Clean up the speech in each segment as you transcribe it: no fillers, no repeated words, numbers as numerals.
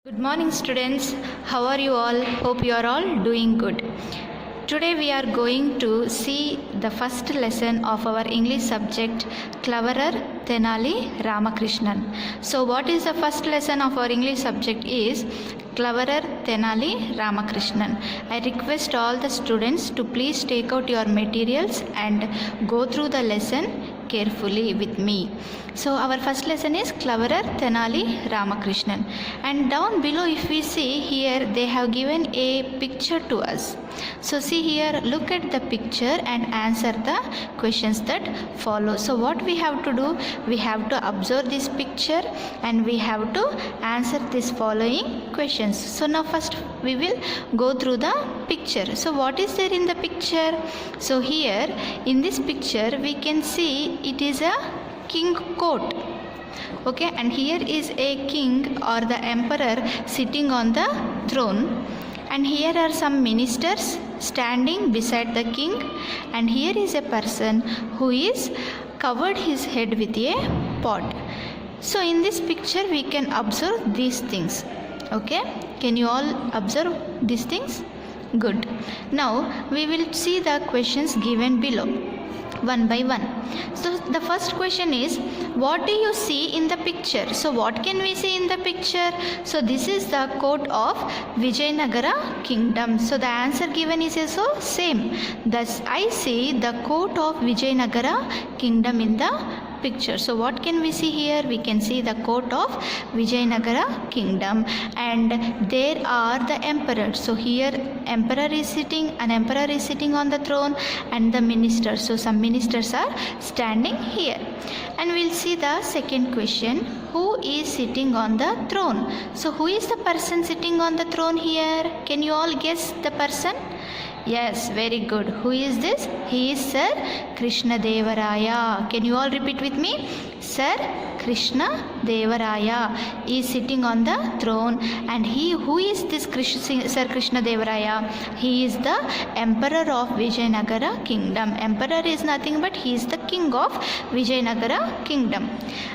Good morning, students. How are you all? Hope you are all doing good. Today we are going to see the first lesson of our English subject, Cleverer Tenali Ramakrishnan. So what is the first lesson of our English subject is Cleverer Tenali Ramakrishnan. I request all the students to please take out your materials and go through the lesson carefully with me. So our first lesson is Cleverer Tenali Ramakrishnan, and down below if we see here they have given a picture to us. So see here, look at the picture and answer the questions that follow. So what we have to do, we have to observe this picture and we have to answer this following questions. So now first we will go through the picture. So what is there in the picture? So here in this picture we can see it is a king court. Okay, and here is a king or the emperor sitting on the throne, and here are some ministers standing beside the king, and here is a person who is covered his head with a pot. So in this picture we can observe these things. Okay, can you all observe these things? Good. Now we will see the questions given below one by one. So the first question is, what do you see in the picture? So what can we see in the picture? So this is the court of Vijayanagara kingdom. So the answer given is also same. Thus I see the court of Vijayanagara kingdom in the picture. So what can we see here? We can see the court of Vijayanagara kingdom, and there are the emperors. So here an emperor is sitting on the throne, and the ministers. So some ministers are standing here. And we'll see the second question, who is sitting on the throne? So who is the person sitting on the throne here? Can you all guess the person? Yes, very good. Who is this? He is Sir Krishna Devaraya. Can you all repeat with me? Sir Krishna Devaraya is sitting on the throne, and who is this Sir Krishna Devaraya? He is the emperor of Vijayanagara kingdom. Emperor is nothing but he is the king of Vijayanagara kingdom.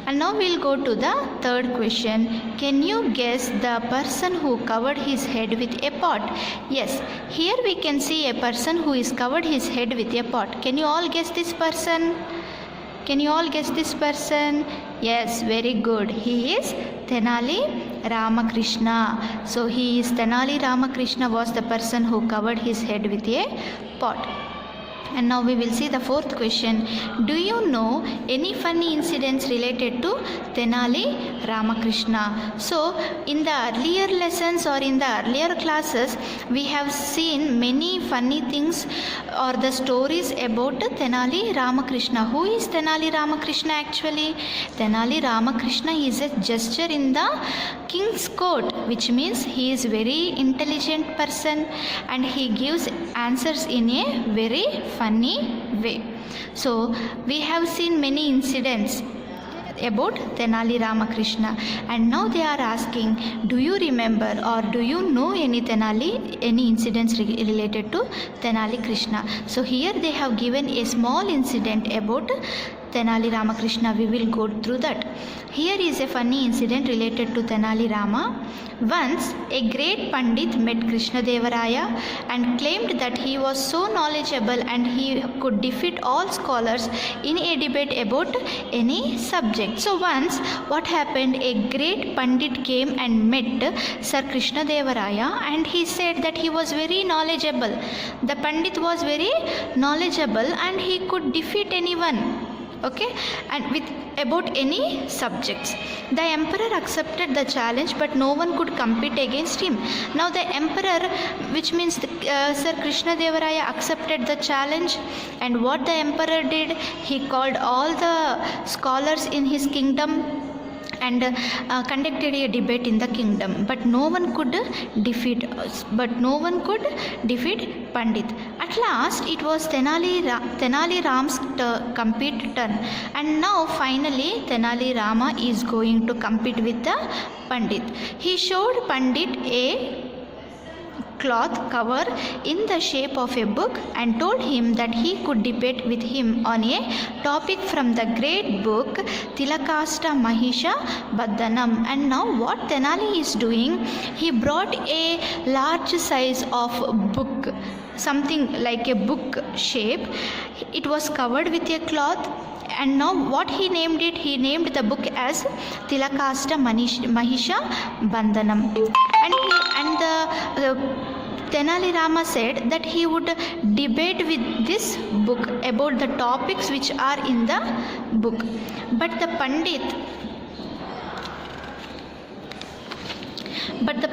And now we'll go to the third question. Can you guess the person who covered his head with a pot? Yes, here we can see a person who is covered his head with a pot. Can you all guess this person? Can you all guess this person? Yes, very good. He is Tenali Ramakrishna. So he is Tenali Ramakrishna was the person who covered his head with a pot. And now we will see the fourth question. Do you know any funny incidents related to Tenali Ramakrishna? So in the earlier lessons or in the earlier classes, we have seen many funny things or the stories about Tenali Ramakrishna. Who is Tenali Ramakrishna actually? Tenali Ramakrishna is a jester in the king's court, which means he is very intelligent person and he gives answers in a very funny way. So we have seen many incidents about Tenali Ramakrishna, and now they are asking, do you remember or do you know any incidents related to Tenali Krishna? So here they have given a small incident about Tenali Ramakrishna. We will go through that. Here is a funny incident related to Tenali Rama. Once a great Pandit met Krishna Devaraya and claimed that he was so knowledgeable and he could defeat all scholars in a debate about any subject. So once what happened, a great Pandit came and met Sir Krishna Devaraya and he said that he was very knowledgeable. The Pandit was very knowledgeable and he could defeat anyone. Okay, and with about any subjects. The emperor accepted the challenge, but no one could compete against him. Now the emperor, which means Sir Krishna Devaraya, accepted the challenge, and what the emperor did, he called all the scholars in his kingdom and conducted a debate in the kingdom, but no one could defeat Pandit. At last it was Tenali Ram's compete turn, and now finally Tenali Rama is going to compete with the Pandit. He showed Pandit a cloth cover in the shape of a book and told him that he could debate with him on a topic from the great book Tilakashta Mahisha Bandhanam. And now what Tenali is doing, he brought a large size of book, something like a book shape. It was covered with a cloth, and now what he named it, he named the book as Tilakashta Mahisha Bandhanam. And the Tenali Rama said that he would debate with this book about the topics which are in the book. But the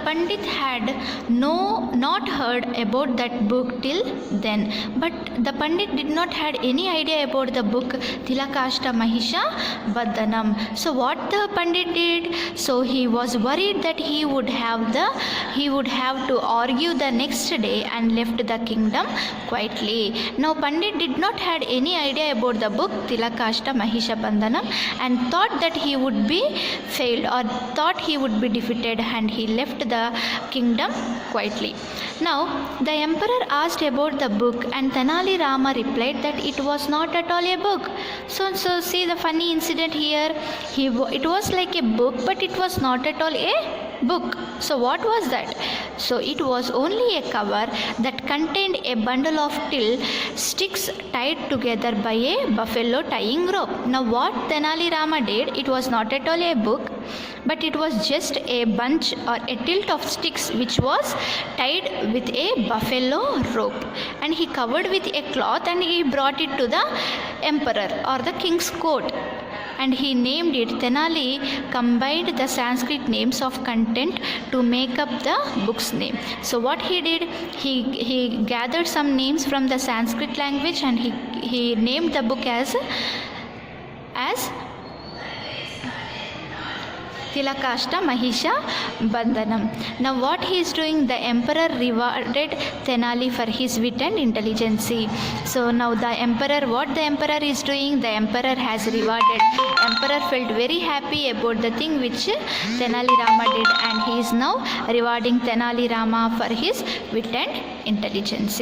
Pandit had not heard about that book till then. But the Pandit did not had any idea about the book Tilakashta Mahisha Bandhanam. So what the Pandit did? So he was worried that he would have to argue the next day and left the kingdom quietly. Now Pandit did not had any idea about the book Tilakashta Mahisha Bandhanam and thought that he would be failed, or thought he would be defeated, and he left the kingdom quietly. Now the emperor asked about the book, and Tenali Rama replied that it was not at all a book. So see the funny incident here. It was like a book, but it was not at all a book. So what was that? So it was only a cover that contained a bundle of till sticks tied together by a buffalo tying rope. Now what Tenali Rama did, it was not at all a book, but it was just a bunch or a tilt of sticks which was tied with a buffalo rope, and he covered with a cloth and he brought it to the emperor or the king's court, and he named it. Tenali combined the Sanskrit names of content to make up the book's name. So what he did, he gathered some names from the Sanskrit language and he named the book as Tilakashta Mahisha Bandhanam. Now what he is doing, the emperor rewarded Tenali for his wit and intelligence. So now what the emperor is doing, the emperor has rewarded. Emperor felt very happy about the thing which Tenali Rama did, and he is now rewarding Tenali Rama for his wit and intelligence.